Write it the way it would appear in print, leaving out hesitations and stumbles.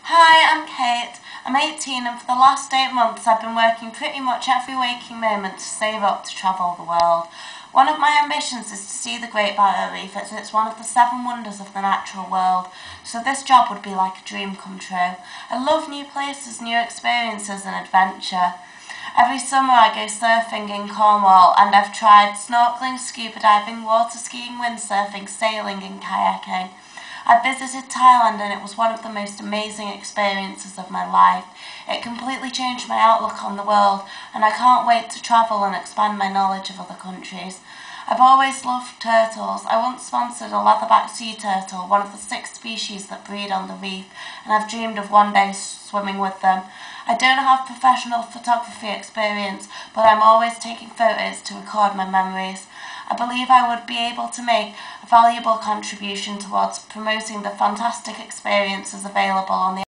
Hi, I'm Kate. I'm 18 and for the last 8 months I've been working pretty much every waking moment to save up to travel the world. One of my ambitions is to see the Great Barrier Reef as it's one of the 7 wonders of the natural world, so this job would be like a dream come true. I love new places, new experiences and adventure. Every summer I go surfing in Cornwall and I've tried snorkeling, scuba diving, water skiing, windsurfing, sailing and kayaking. I visited Thailand and it was one of the most amazing experiences of my life. It completely changed my outlook on the world and I can't wait to travel and expand my knowledge of other countries. I've always loved turtles. I once sponsored a leatherback sea turtle, one of the 6 species that breed on the reef, and I've dreamed of one day swimming with them. I don't have professional photography experience, but I'm always taking photos to record my memories. I believe I would be able to make a valuable contribution towards promoting the fantastic experiences available on the